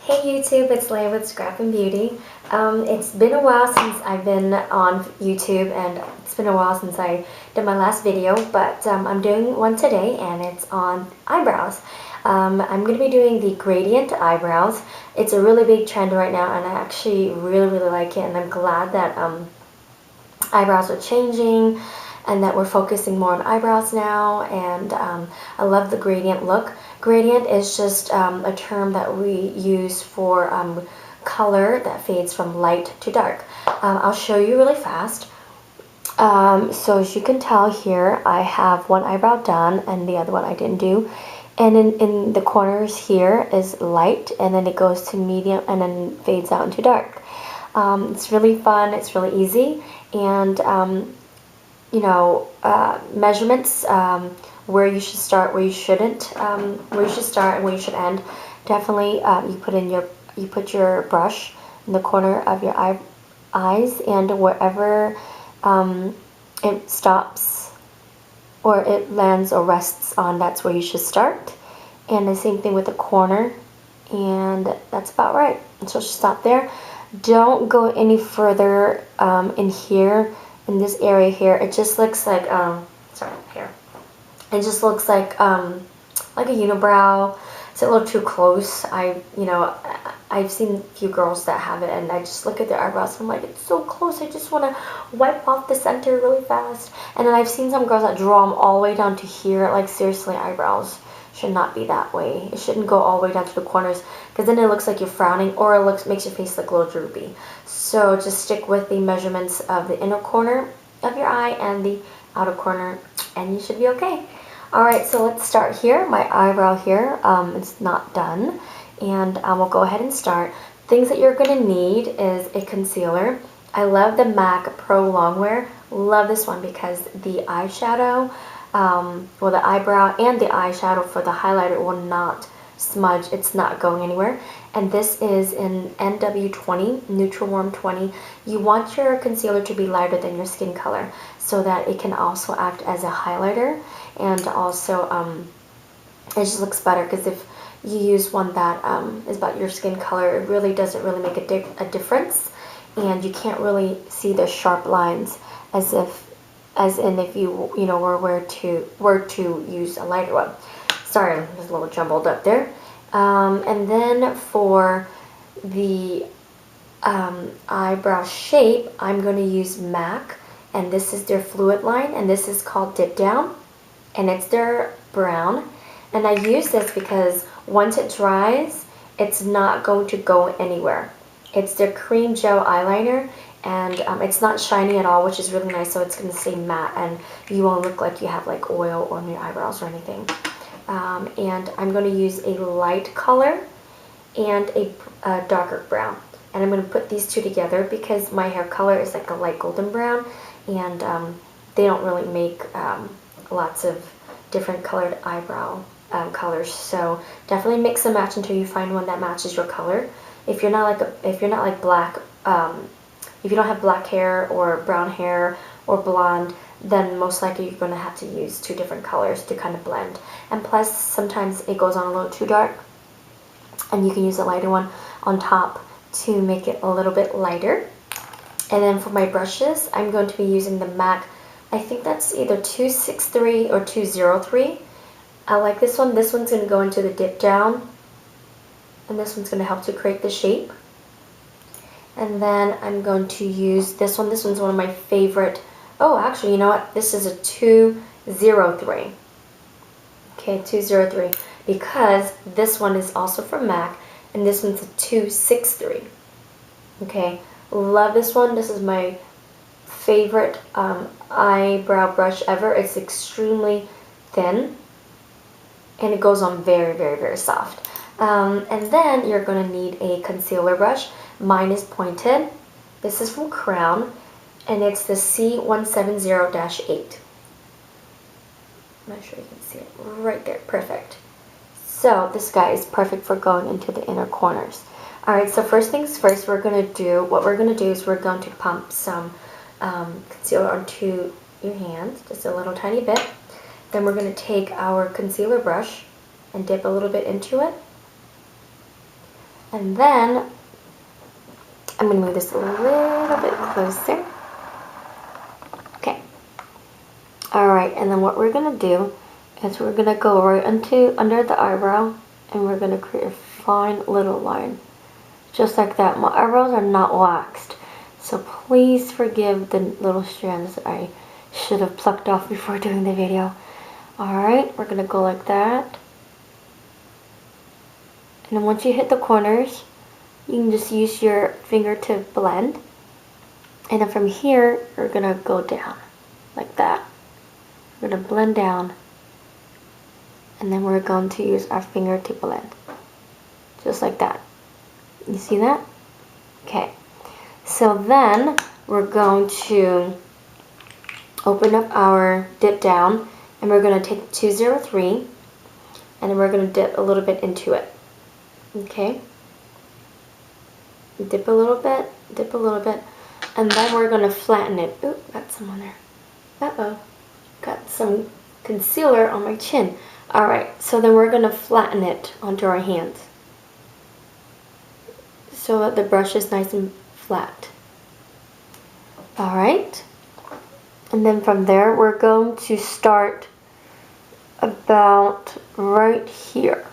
Hey YouTube, it's Leia with Scrap and Beauty. It's been a while since I've been on YouTube, and it's been a while since I did my last video, but I'm doing one today, and it's on eyebrows. I'm going to be doing the gradient eyebrows. It's a really big trend right now, and I actually really like it, and I'm glad that eyebrows are changing and that we're focusing more on eyebrows now, and I love the gradient look. Gradient is just a term that we use for color that fades from light to dark. I'll show you really fast. So as you can tell here, I have one eyebrow done and the other one I didn't do. And in the corners here is light, and then it goes to medium and then fades out into dark. It's really fun, it's really easy, and measurements, where you should start, where you shouldn't, where you should start and where you should end. Definitely, you put your brush in the corner of your eyes, and wherever it stops or it lands or rests on, that's where you should start. And the same thing with the corner, and that's about right. So just stop there. Don't go any further in here, in this area here. It just looks like sorry, here. It just looks like a unibrow. It's a little too close. I've seen a few girls that have it, and I just look at their eyebrows and I'm like, it's so close. I just want to wipe off the center really fast. And then I've seen some girls that draw them all the way down to here. Like, seriously, eyebrows should not be that way. It shouldn't go all the way down to the corners, because then it looks like you're frowning, or it makes your face look a little droopy. So just stick with the measurements of the inner corner of your eye and the outer corner, and you should be okay. Alright, so let's start here. My eyebrow here, it's not done, and we'll go ahead and start. Things that you're going to need is a concealer. I love the MAC Pro Longwear. Love this one because the eyeshadow, well, the eyebrow and the eyeshadow for the highlighter will not smudge. It's not going anywhere. And this is in NW20, Neutral Warm 20. You want your concealer to be lighter than your skin color so that it can also act as a highlighter, and also it just looks better, because if you use one that is about your skin color, it really doesn't really make a difference, and you can't really see the sharp lines as in if you were to use a lighter one. Sorry, I'm just a little jumbled up there. And then for the eyebrow shape, I'm going to use MAC, and this is their fluid line, and this is called Dip Down, and it's their brown. And I use this because once it dries, it's not going to go anywhere. It's their cream gel eyeliner, and it's not shiny at all, which is really nice, so it's going to stay matte, and you won't look like you have like oil on your eyebrows or anything. And I'm going to use a light color and a darker brown, and I'm going to put these two together because my hair color is like a light golden brown, and they don't really make lots of different colored eyebrow colors. So definitely mix and match until you find one that matches your color. If you're not like black, if you don't have black hair or brown hair or blonde, then most likely you're going to have to use two different colors to kind of blend. And plus, sometimes it goes on a little too dark, and you can use a lighter one on top to make it a little bit lighter. And then for my brushes, I'm going to be using the MAC, I think that's either 263 or 203. I like this one. This one's going to go into the dip down, and this one's going to help to create the shape. And then I'm going to use this one. This one's one of my favorite. Oh, actually, you know what? This is a 203. Okay, 203. Because this one is also from MAC, and this one's a 263. Okay, love this one. This is my favorite eyebrow brush ever. It's extremely thin, and it goes on very soft. And then you're going to need a concealer brush. Mine is pointed. This is from Crown, and it's the C170-8. I'm not sure you can see it right there. Perfect. So this guy is perfect for going into the inner corners. Alright, so first things first, what we're going to do is we're going to pump some concealer onto your hand, just a little tiny bit. Then we're going to take our concealer brush and dip a little bit into it. And then I'm going to move this a little bit closer. Okay. Alright, and then what we're going to do is we're going to go right under the eyebrow, and we're going to create a fine little line. Just like that. My eyebrows are not waxed, so please forgive the little strands that I should have plucked off before doing the video. Alright, we're going to go like that. And then once you hit the corners, you can just use your finger to blend. And then from here, we're going to go down like that. We're going to blend down. And then we're going to use our finger to blend. Just like that. You see that? Okay. So then we're going to open up our dip down, and we're going to take 203, and then we're going to dip a little bit into it. Okay? Dip a little bit, and then we're going to flatten it. Ooh, got some on there. Uh-oh. Got some concealer on my chin. Alright, so then we're going to flatten it onto our hands, so that the brush is nice and flat. Alright, and then from there we're going to start about right here.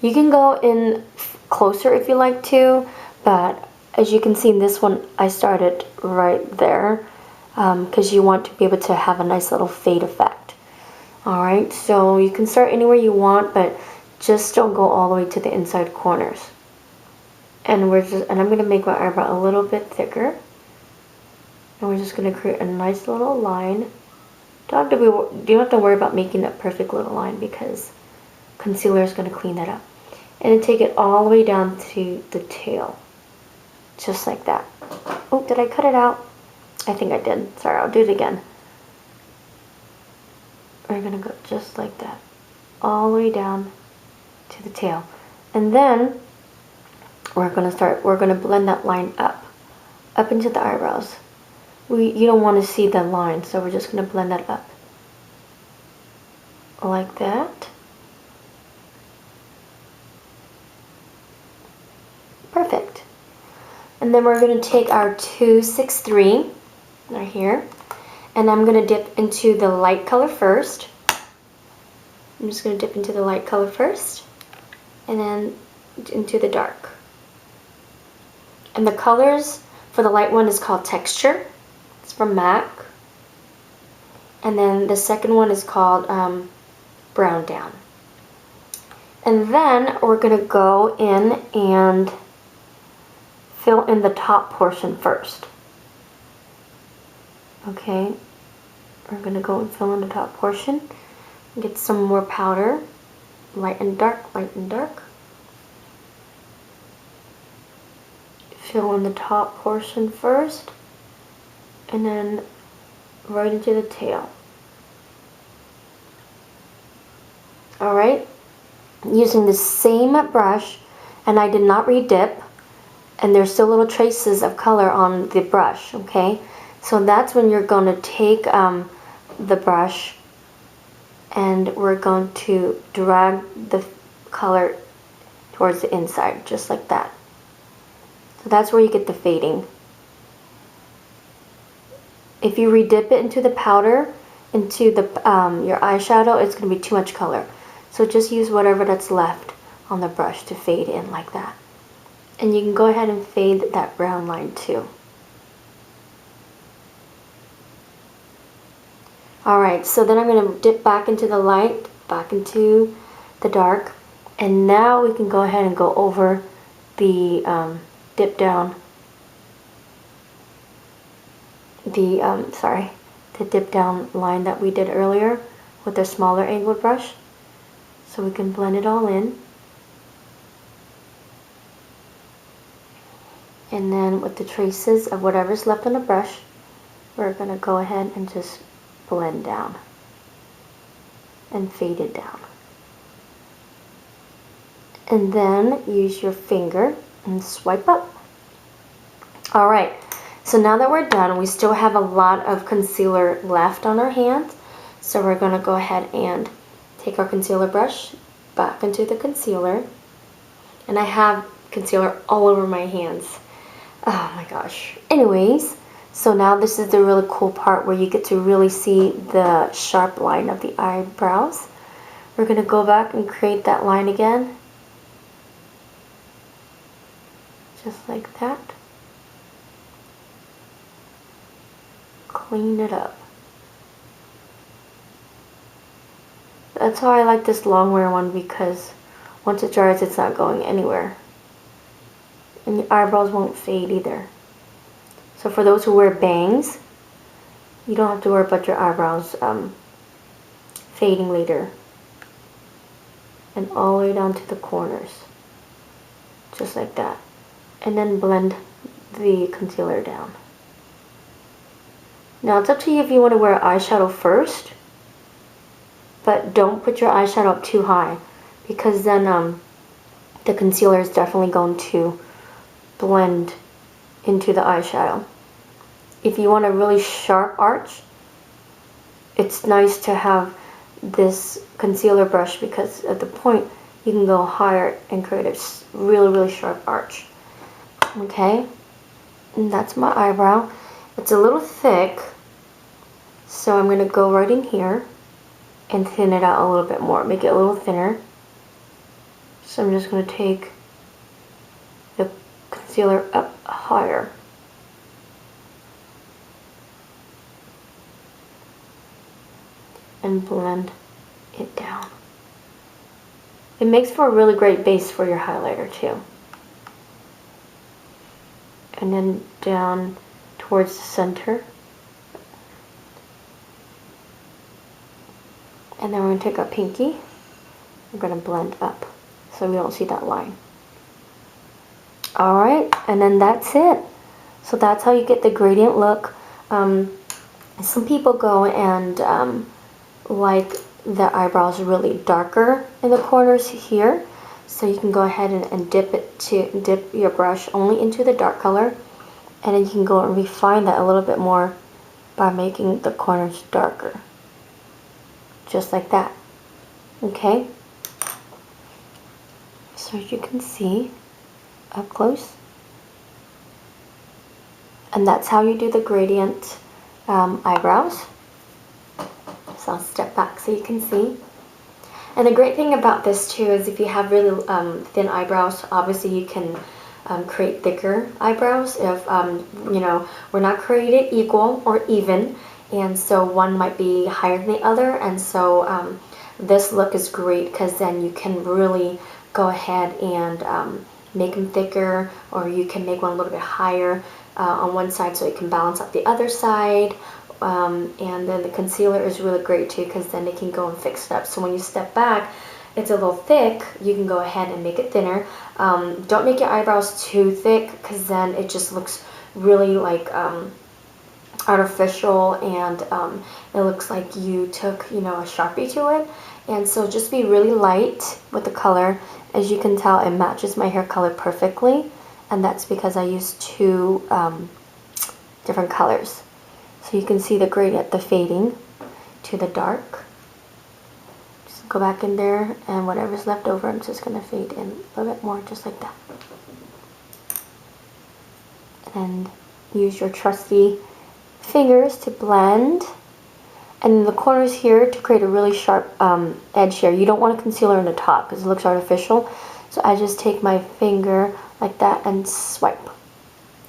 You can go in closer if you like to, but as you can see in this one, I started right there because you want to be able to have a nice little fade effect. Alright, so you can start anywhere you want, but just don't go all the way to the inside corners. And I'm going to make my eyebrow a little bit thicker. And we're just going to create a nice little line. You don't have to worry about making a perfect little line, because concealer is going to clean that up. And then take it all the way down to the tail. Just like that. Oh, did I cut it out? I think I did. Sorry, I'll do it again. We're going to go just like that. All the way down to the tail. And then we're going to blend that line up into the eyebrows. You don't want to see the line, so we're just going to blend that up. Like that. Perfect. And then we're going to take our 263 right here, and I'm going to dip into the light color first. I'm just going to dip into the light color first, and then into the dark. And the colors for the light one is called Texture. It's from MAC. And then the second one is called Brown Down. And then we're going to go in and fill in the top portion first. Okay, we're going to go and fill in the top portion. Get some more powder. Light and dark, light and dark. Fill in the top portion first, and then right into the tail. Alright, using the same brush, and I did not re-dip, and there's still little traces of color on the brush, okay? So that's when you're going to take the brush, and we're going to drag the color towards the inside, just like that. So that's where you get the fading. If you re-dip it into the powder, into the your eyeshadow, it's going to be too much color. So just use whatever that's left on the brush to fade in like that. And you can go ahead and fade that brown line too. Alright, so then I'm going to dip back into the light, back into the dark. And now we can go ahead and go over the dip down, the dip down line that we did earlier with the smaller angled brush. So we can blend it all in. And then with the traces of whatever's left on the brush, we're going to go ahead and just blend down and fade it down. And then use your finger and swipe up. Alright, so now that we're done, we still have a lot of concealer left on our hands. So we're going to go ahead and take our concealer brush back into the concealer. and I have concealer all over my hands. Oh my gosh. Anyways, so now this is the really cool part where you get to really see the sharp line of the eyebrows. We're going to go back and create that line again. Just like that. Clean it up. That's why I like this long wear one, because once it dries, it's not going anywhere. And your eyebrows won't fade either. So for those who wear bangs, you don't have to worry about your eyebrows fading later. And all the way down to the corners. Just like that. And then blend the concealer down. Now it's up to you if you want to wear eyeshadow first, but don't put your eyeshadow up too high, because then the concealer is definitely going to blend into the eyeshadow. If you want a really sharp arch, it's nice to have this concealer brush, because at the point you can go higher and create a really sharp arch. Okay, and that's my eyebrow. It's a little thick, so I'm going to go right in here and thin it out a little bit more, make it a little thinner. So I'm just going to take the concealer up higher. And blend it down. It makes for a really great base for your highlighter too. And then down towards the center. And then we're going to take our pinky. We're going to blend up so we don't see that line. Alright, and then that's it. So that's how you get the gradient look. Some people go and like the eyebrows really darker in the corners here. So you can go ahead and dip your brush only into the dark color. And then you can go and refine that a little bit more by making the corners darker. Just like that. Okay? So as you can see up close. And that's how you do the gradient eyebrows. So I'll step back so you can see. And the great thing about this too is if you have really thin eyebrows, obviously you can create thicker eyebrows if, you know, we're not created equal or even. And so one might be higher than the other. And so this look is great because then you can really go ahead and make them thicker, or you can make one a little bit higher on one side so it can balance out the other side. And then the concealer is really great too, because then it can go and fix it up. So when you step back, it's a little thick, you can go ahead and make it thinner. Don't make your eyebrows too thick, because then it just looks really like artificial, and it looks like you took, you know, a Sharpie to it. And so just be really light with the color. As you can tell, it matches my hair color perfectly, and that's because I used two different colors. So you can see the gradient, the fading to the dark. Just go back in there, and whatever's left over, I'm just going to fade in a little bit more, just like that. And use your trusty fingers to blend. And in the corners here to create a really sharp edge here. You don't want a concealer in the top because it looks artificial. So I just take my finger like that and swipe.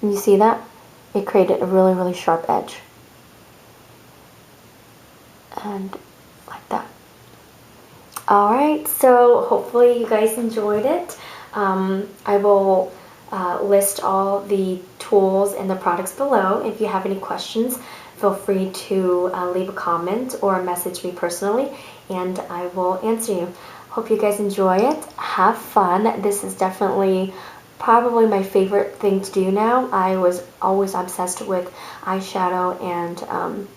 And you see that? It created a really sharp edge. And like that. Alright, so hopefully you guys enjoyed it. I will list all the tools and the products below. If you have any questions, feel free to leave a comment or message me personally, and I will answer you. Hope you guys enjoy it. Have fun. This is definitely probably my favorite thing to do now. I was always obsessed with eyeshadow and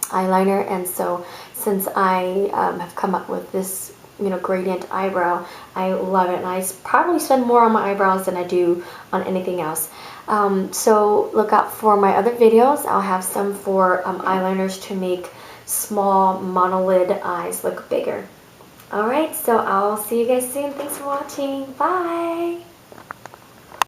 eyeliner, and so since I have come up with this, you know, gradient eyebrow, I love it, and I probably spend more on my eyebrows than I do on anything else. So look out for my other videos. I'll have some for eyeliners to make small monolid eyes look bigger. Alright, so I'll see you guys soon. Thanks for watching. Bye!